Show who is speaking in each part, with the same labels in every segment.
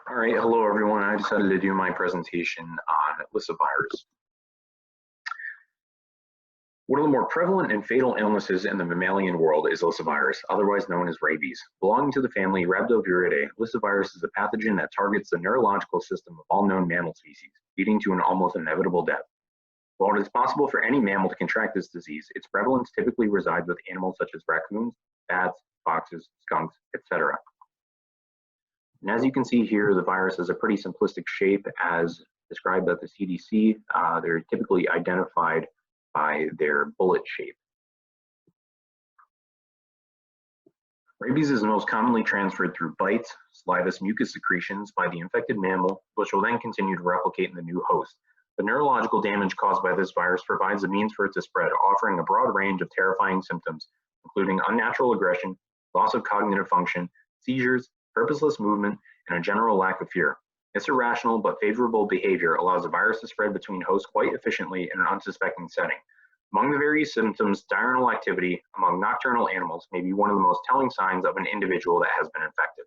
Speaker 1: All right, hello everyone. I decided to do my presentation on Lyssavirus. One of the more prevalent and fatal illnesses in the mammalian world is Lyssavirus, otherwise known as rabies. Belonging to the family Rhabdoviridae, Lyssavirus is a pathogen that targets the neurological system of all known mammal species, leading to an almost inevitable death. While it is possible for any mammal to contract this disease, its prevalence typically resides with animals such as raccoons, bats, foxes, skunks, etc. And as you can see here, the virus is a pretty simplistic shape as described at the CDC. They're typically identified by their bullet shape. Rabies is most commonly transferred through bites, salivous mucus secretions by the infected mammal, which will then continue to replicate in the new host. The neurological damage caused by this virus provides a means for it to spread, offering a broad range of terrifying symptoms, including unnatural aggression, loss of cognitive function, seizures, purposeless movement, and a general lack of fear. This irrational but favorable behavior allows the virus to spread between hosts quite efficiently in an unsuspecting setting. Among the various symptoms, diurnal activity among nocturnal animals may be one of the most telling signs of an individual that has been infected.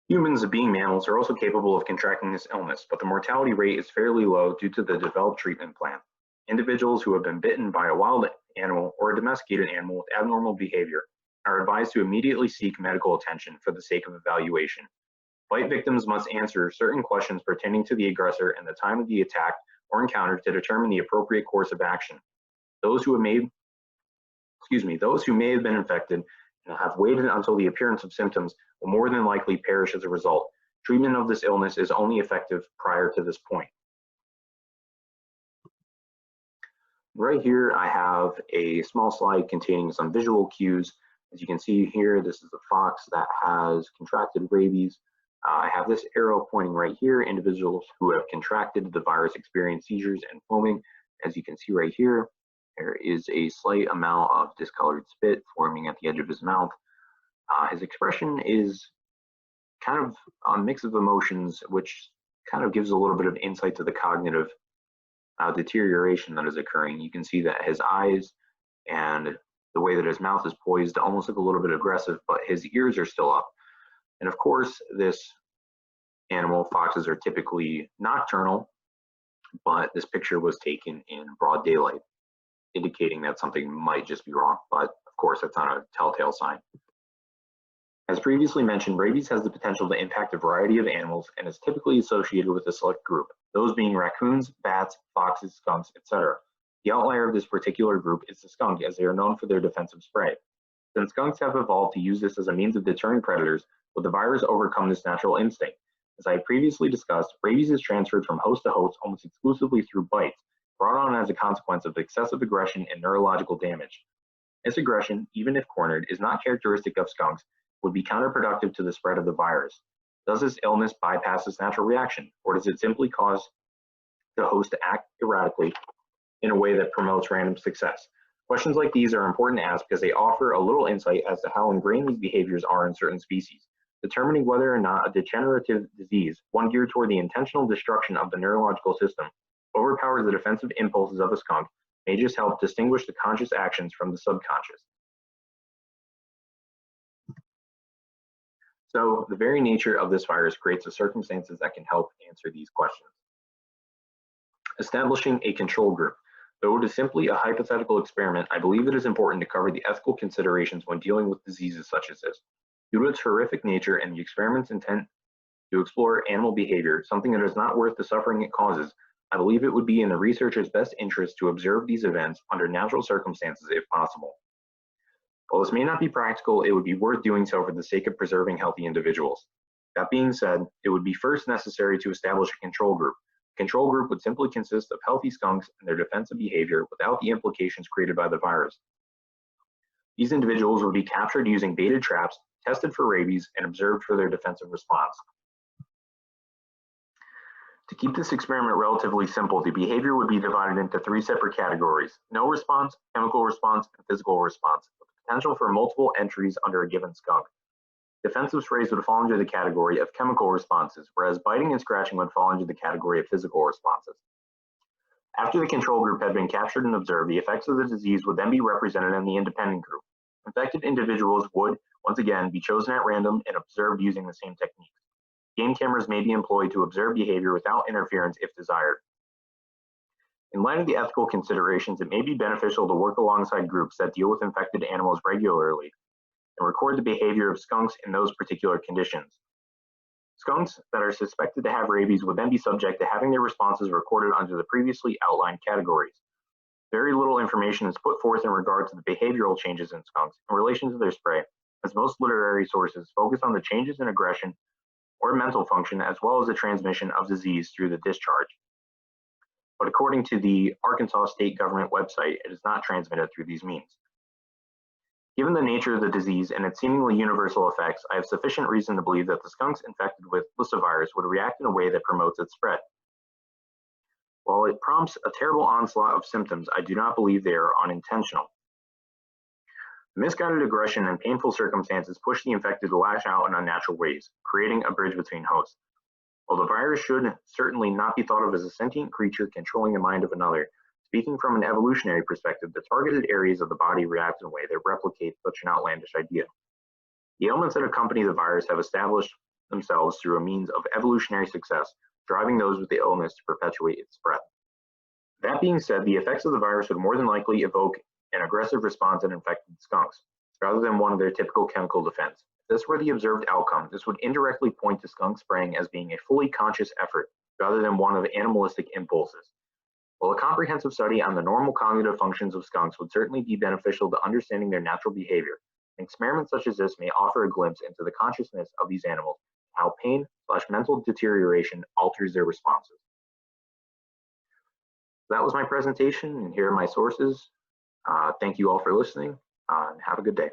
Speaker 1: Humans, being mammals, are also capable of contracting this illness, but the mortality rate is fairly low due to the developed treatment plan. Individuals who have been bitten by a wild animal or a domesticated animal with abnormal behavior are advised to immediately seek medical attention for the sake of evaluation. Bite victims must answer certain questions pertaining to the aggressor and the time of the attack or encounter to determine the appropriate course of action. Those who may have been infected and have waited until the appearance of symptoms will more than likely perish as a result. Treatment of this illness is only effective prior to this point. Right here, I have a small slide containing some visual cues. As you can see here, this is a fox that has contracted rabies. I have this arrow pointing right here. Individuals who have contracted the virus experience seizures and foaming. As you can see right here, there is a slight amount of discolored spit forming at the edge of his mouth. His expression is kind of a mix of emotions, which kind of gives a little bit of insight to the cognitive deterioration that is occurring. You can see that his eyes and the way that his mouth is poised almost look a little bit aggressive, but his ears are still up. And of course, this animal, foxes, are typically nocturnal, but this picture was taken in broad daylight, indicating that something might just be wrong, but of course that's not a telltale sign. As previously mentioned, rabies has the potential to impact a variety of animals and is typically associated with a select group, those being raccoons, bats, foxes, skunks, etc. The outlier of this particular group is the skunk, as they are known for their defensive spray. Since skunks have evolved to use this as a means of deterring predators, will the virus overcome this natural instinct? As I previously discussed, rabies is transferred from host to host almost exclusively through bites, brought on as a consequence of excessive aggression and neurological damage. This aggression, even if cornered, is not characteristic of skunks, would be counterproductive to the spread of the virus. Does this illness bypass this natural reaction, or does it simply cause the host to act erratically in a way that promotes random success? Questions like these are important to ask because they offer a little insight as to how ingrained these behaviors are in certain species. Determining whether or not a degenerative disease, one geared toward the intentional destruction of the neurological system, overpowers the defensive impulses of a skunk may just help distinguish the conscious actions from the subconscious. So the very nature of this virus creates the circumstances that can help answer these questions. Establishing a control group. Though it is simply a hypothetical experiment, I believe it is important to cover the ethical considerations when dealing with diseases such as this. Due to its horrific nature and the experiment's intent to explore animal behavior, something that is not worth the suffering it causes, I believe it would be in the researcher's best interest to observe these events under natural circumstances if possible. While this may not be practical, it would be worth doing so for the sake of preserving healthy individuals. That being said, it would be first necessary to establish a control group. A control group would simply consist of healthy skunks and their defensive behavior without the implications created by the virus. These individuals would be captured using baited traps, tested for rabies, and observed for their defensive response. To keep this experiment relatively simple, the behavior would be divided into three separate categories: no response, chemical response, and physical response, with the potential for multiple entries under a given skunk. Defensive sprays would fall into the category of chemical responses, whereas biting and scratching would fall into the category of physical responses. After the control group had been captured and observed, the effects of the disease would then be represented in the independent group. Infected individuals would, once again, be chosen at random and observed using the same techniques. Game cameras may be employed to observe behavior without interference if desired. In light of the ethical considerations, it may be beneficial to work alongside groups that deal with infected animals regularly and record the behavior of skunks in those particular conditions. Skunks that are suspected to have rabies would then be subject to having their responses recorded under the previously outlined categories. Very little information is put forth in regard to the behavioral changes in skunks in relation to their spray, as most literary sources focus on the changes in aggression or mental function as well as the transmission of disease through the discharge. But according to the Arkansas State Government website, it is not transmitted through these means. Given the nature of the disease and its seemingly universal effects, I have sufficient reason to believe that the skunks infected with Lyssavirus would react in a way that promotes its spread. While it prompts a terrible onslaught of symptoms, I do not believe they are unintentional. Misguided aggression and painful circumstances push the infected to lash out in unnatural ways, creating a bridge between hosts. While the virus should certainly not be thought of as a sentient creature controlling the mind of another, speaking from an evolutionary perspective, the targeted areas of the body react in a way that replicates such an outlandish idea. The elements that accompany the virus have established themselves through a means of evolutionary success, driving those with the illness to perpetuate its spread. That being said, the effects of the virus would more than likely evoke an aggressive response in infected skunks, rather than one of their typical chemical defense. If this were the observed outcome, this would indirectly point to skunk spraying as being a fully conscious effort, rather than one of animalistic impulses. While a comprehensive study on the normal cognitive functions of skunks would certainly be beneficial to understanding their natural behavior, an experiment such as this may offer a glimpse into the consciousness of these animals, how pain/mental deterioration alters their responses. That was my presentation, and here are my sources. Thank you all for listening, and have a good day.